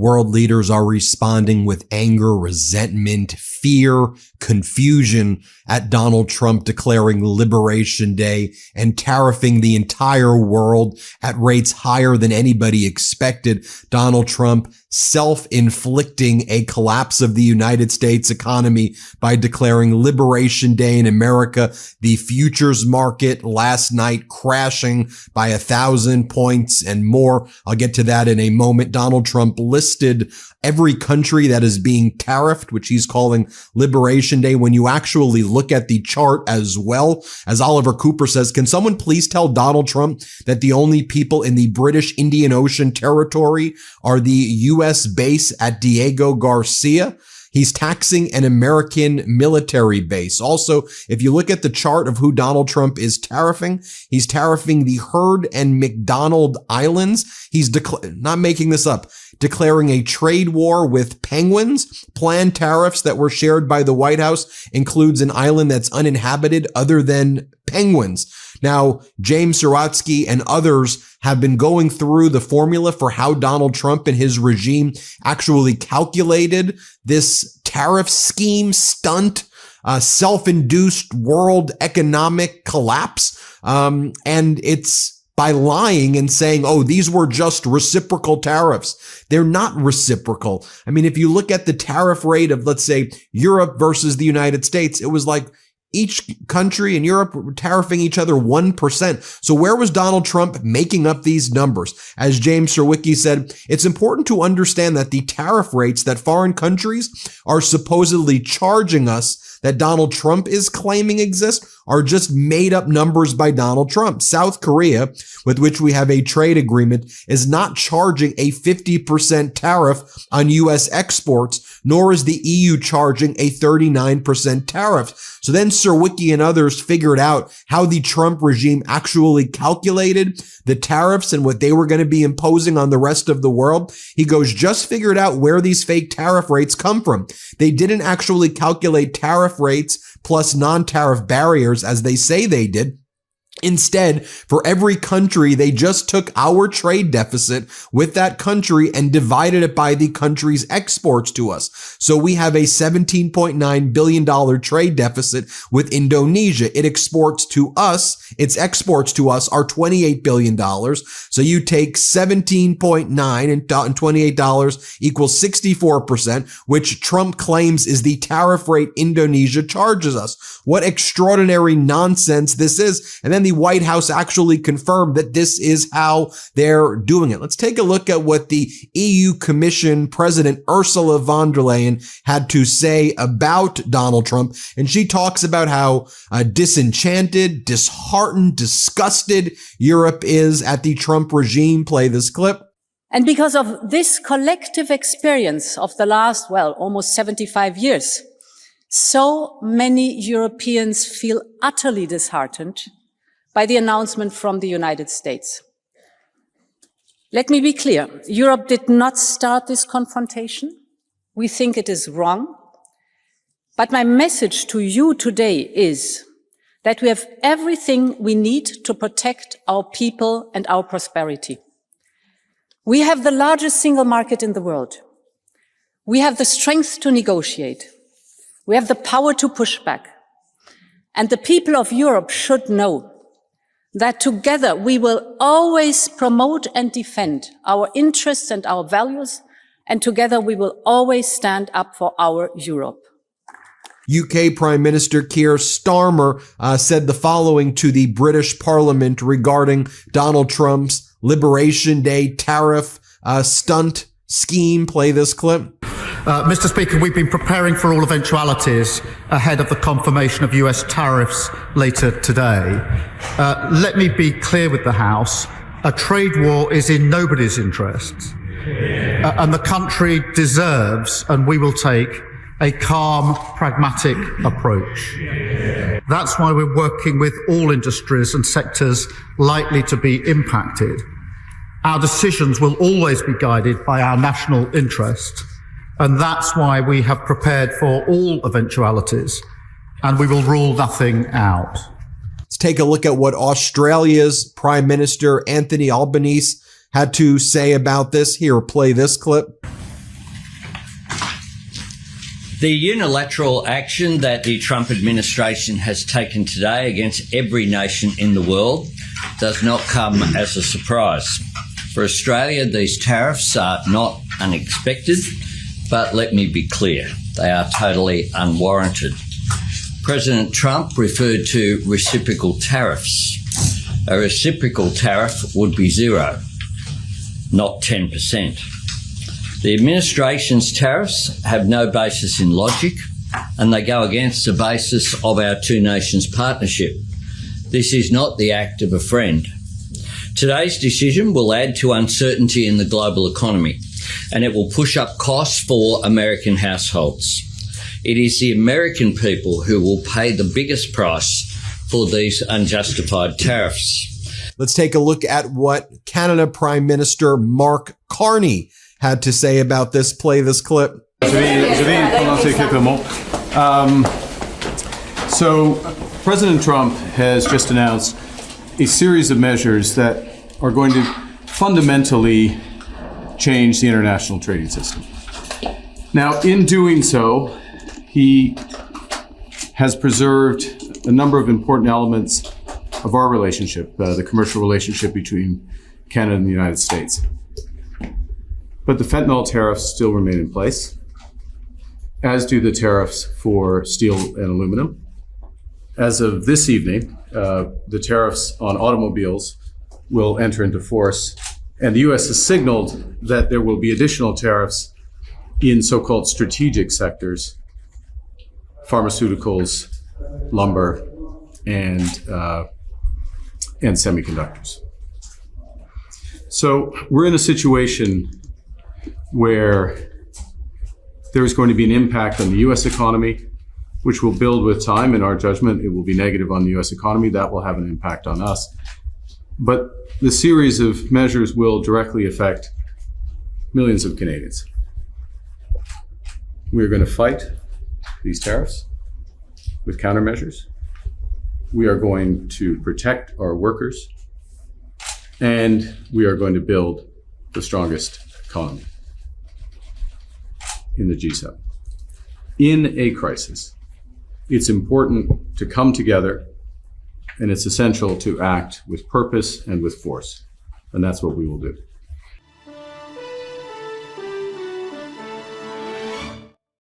World leaders are responding with anger, resentment, fear, confusion at Donald Trump declaring Liberation Day and tariffing the entire world at rates higher than anybody expected. Donald Trump self-inflicting a collapse of the United States economy by declaring Liberation Day in America. The futures market last night crashing by 1,000 points and more. I'll get to that in a moment. Donald Trump listed every country that is being tariffed, which he's calling Liberation Day. When you actually look at the chart as well, as Oliver Cooper says, can someone please tell Donald Trump that the only people in the British Indian Ocean territory are the U.S. base at Diego Garcia? He's taxing an American military base. Also, if you look at the chart of who Donald Trump is tariffing, he's tariffing the Heard and McDonald Islands. He's not making this up, declaring a trade war with penguins. Planned tariffs that were shared by the White House includes an island that's uninhabited other than penguins. Now, James Sorotsky and others have been going through the formula for how Donald Trump and his regime actually calculated this tariff scheme stunt, self-induced world economic collapse. And it's by lying and saying, oh, these were just reciprocal tariffs. They're not reciprocal. I mean, if you look at the tariff rate of, let's say, Europe versus the United States, it was like each country in Europe were tariffing each other 1%. So where was Donald Trump making up these numbers? As James Sorotsky said, it's important to understand that the tariff rates that foreign countries are supposedly charging us that Donald Trump is claiming exist are just made up numbers by Donald Trump. South Korea, with which we have a trade agreement, is not charging a 50% tariff on U.S. exports, nor is the EU charging a 39% tariff. So then Sorotsky and others figured out how the Trump regime actually calculated the tariffs and what they were going to be imposing on the rest of the world. He goes, just figured out where these fake tariff rates come from. They didn't actually calculate tariff rates plus non-tariff barriers as they say they did. Instead, for every country, they just took our trade deficit with that country and divided it by the country's exports to us. So we have a $17.9 billion trade deficit with Indonesia. It exports to us. Its exports to us are $28 billion. So you take 17.9 and $28 equals 64%, which Trump claims is the tariff rate Indonesia charges us. What extraordinary nonsense this is. And then the White House actually confirmed that this is how they're doing it. Let's take a look at what the EU Commission President Ursula von der Leyen had to say about Donald Trump. And she talks about how disenchanted, disheartened, disgusted Europe is at the Trump regime. Play this clip. And because of this collective experience of the last, almost 75 years, so many Europeans feel utterly disheartened by the announcement from the United States. Let me be clear. Europe did not start this confrontation. We think it is wrong. But my message to you today is that we have everything we need to protect our people and our prosperity. We have the largest single market in the world. We have the strength to negotiate. We have the power to push back. And the people of Europe should know that together we will always promote and defend our interests and our values, and together we will always stand up for our Europe. UK Prime Minister Keir Starmer said the following to the British Parliament regarding Donald Trump's Liberation Day tariff stunt scheme. Play this clip. Mr. Speaker, we've been preparing for all eventualities ahead of the confirmation of US tariffs later today. Let me be clear with the House. A trade war is in nobody's interests. And the country deserves, and we will take, a calm, pragmatic approach. That's why we're working with all industries and sectors likely to be impacted. Our decisions will always be guided by our national interest. And that's why we have prepared for all eventualities, and we will rule nothing out. Let's take a look at what Australia's Prime Minister Anthony Albanese had to say about this. Here, play this clip. The unilateral action that the Trump administration has taken today against every nation in the world does not come as a surprise. For Australia, these tariffs are not unexpected, but let me be clear, they are totally unwarranted. President Trump referred to reciprocal tariffs. A reciprocal tariff would be 0, not 10%. The administration's tariffs have no basis in logic, and they go against the basis of our two nations partnership. This is not the act of a friend. Today's decision will add to uncertainty in the global economy, and it will push up costs for American households. It is the American people who will pay the biggest price for these unjustified tariffs. Let's take a look at what Canada Prime Minister Mark Carney had to say about this. Play this clip. So President Trump has just announced a series of measures that are going to fundamentally change the international trading system. Now, in doing so, he has preserved a number of important elements of our relationship, the commercial relationship between Canada and the United States. But the fentanyl tariffs still remain in place, as do the tariffs for steel and aluminum. As of this evening, the tariffs on automobiles will enter into force, and the U.S. has signaled that there will be additional tariffs in so-called strategic sectors, pharmaceuticals, lumber, and semiconductors. So we're in a situation where there is going to be an impact on the U.S. economy, which will build with time. In our judgment, it will be negative on the U.S. economy. That will have an impact on us. But the series of measures will directly affect millions of Canadians. We are going to fight these tariffs with countermeasures. We are going to protect our workers, and we are going to build the strongest economy in the G7. In a crisis, it's important to come together, and it's essential to act with purpose and with force. And that's what we will do.